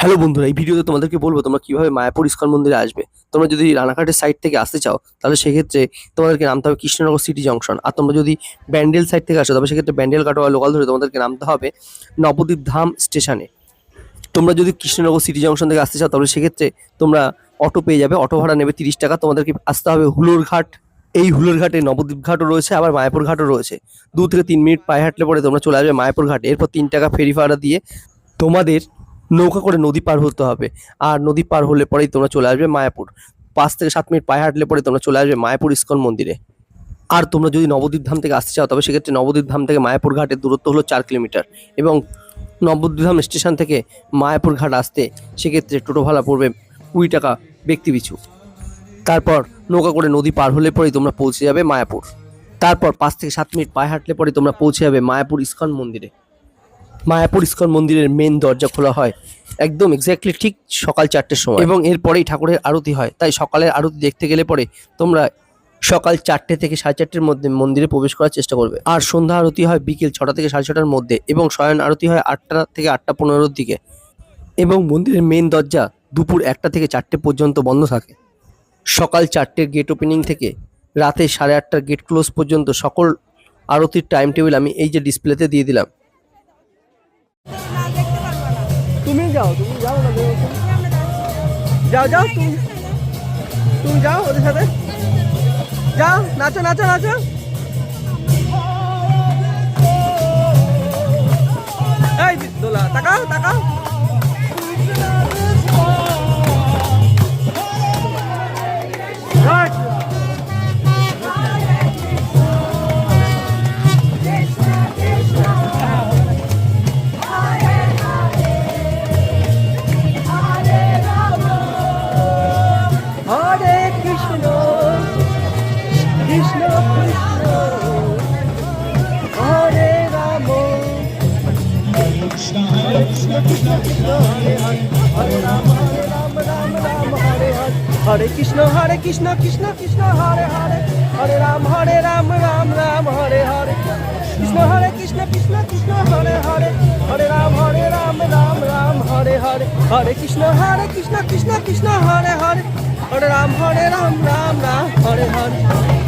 Hello বন্ধুরা, এই ভিডিওতে তোমাদেরকে বলবো তোমরা কিভাবে মায়াপুর ইস্কন মন্দিরে আসবে। তোমরা যদি রানাঘাটের সাইড থেকে আসতে চাও তাহলে সেক্ষেত্রে তোমাদেরকে নামতে হবে কৃষ্ণনগর সিটি জংশন। আর তোমরা যদি ব্যান্ডেল সাইড থেকে আসো তবে সেক্ষেত্রে ব্যান্ডেল কাটোয়া লোকাল ধরে তোমাদেরকে নামতে হবে নবদ্বীপ ধাম স্টেশনে। তোমরা যদি কৃষ্ণনগর সিটি জংশন থেকে আসতে চাও তাহলে সেক্ষেত্রে তোমরা অটো পেয়ে যাবে। অটো ভাড়া নেবে 30 টাকা। তোমাদেরকে আসতে হবে হুলোর ঘাট। এই হুলোর ঘাটে নবদ্বীপ ঘাটও রয়েছে, আবার মায়াপুর ঘাটও রয়েছে। 2 থেকে 3 মিনিট পায়ে হাঁটলে পরে তোমরা চলে আসবে মায়াপুর ঘাটে। এরপর 3 টাকা ফেরি ভাড়া দিয়ে তোমাদের নৌকা করে নদী পার হতে হবে। আর নদী পার হলে পরেই তোমরা চলে আসবে মায়াপুর। 5 থেকে 7 মিনিট পায়ে হাঁটলে পরে তোমরা চলে আসবে মায়াপুর ইস্কন মন্দিরে। আর তোমরা যদি নবদ্বীপ ধাম থেকে আসতে চাও তবে সেক্ষেত্রে নবদ্বীপ ধাম থেকে মায়াপুর ঘাটের দূরত্ব হলো 4 কিলোমিটার এবং নবদ্বীপ ধাম স্টেশন থেকে মায়াপুর ঘাট আসতে সেক্ষেত্রে টোটো ভাড়া পড়বে 20 টাকা ব্যক্তি পিছু। তারপর নৌকা করে নদী পার হলে পরেই তোমরা পৌঁছে যাবে মায়াপুর। তারপর 5 থেকে 7 মিনিট পায়ে হাঁটলে পরে তোমরা পৌঁছে যাবে মায়াপুর ইস্কন মন্দিরে। মায়াপুর ইস্কন মন্দিরের মেন দরজা খোলা হয় একদম এক্স্যাক্টলি ঠিক সকাল 4টের সময় এবং এরপরেই ঠাকুরের আরতি হয়। তাই সকালের আরতি দেখতে গেলে পরে তোমরা সকাল 4টে থেকে 4:30-র মধ্যে মন্দিরে প্রবেশ করার চেষ্টা করবে। আর সন্ধ্যা আরতি হয় বিকেল 6টা থেকে 6:30-র মধ্যে এবং শয়ন আরতি হয় 8টা থেকে 8:15-র দিকে। এবং মন্দিরের মেন দরজা দুপুর 1টা থেকে 4টে পর্যন্ত বন্ধ থাকে। সকাল 4টের গেট ওপেনিং থেকে রাতে 8:30টার গেট ক্লোজ পর্যন্ত সকল আরতির টাইম টেবিল আমি এই যে ডিসপ্লেতে দিয়ে দিলাম। তুমি যাও না, যাও তুমি যাও ওদের সাথে, যাও নাচো। এই দোলা তাকাও Hare Krishna Krishna Krishna Hare Hare, Hare Ram Ram Ram Hare Hare, Krishna Krishna Krishna Hare Hare, Hare Ram Ram Hare Hare, Hare Krishna Krishna Krishna Hare Hare, Hare Ram Ram Hare Hare.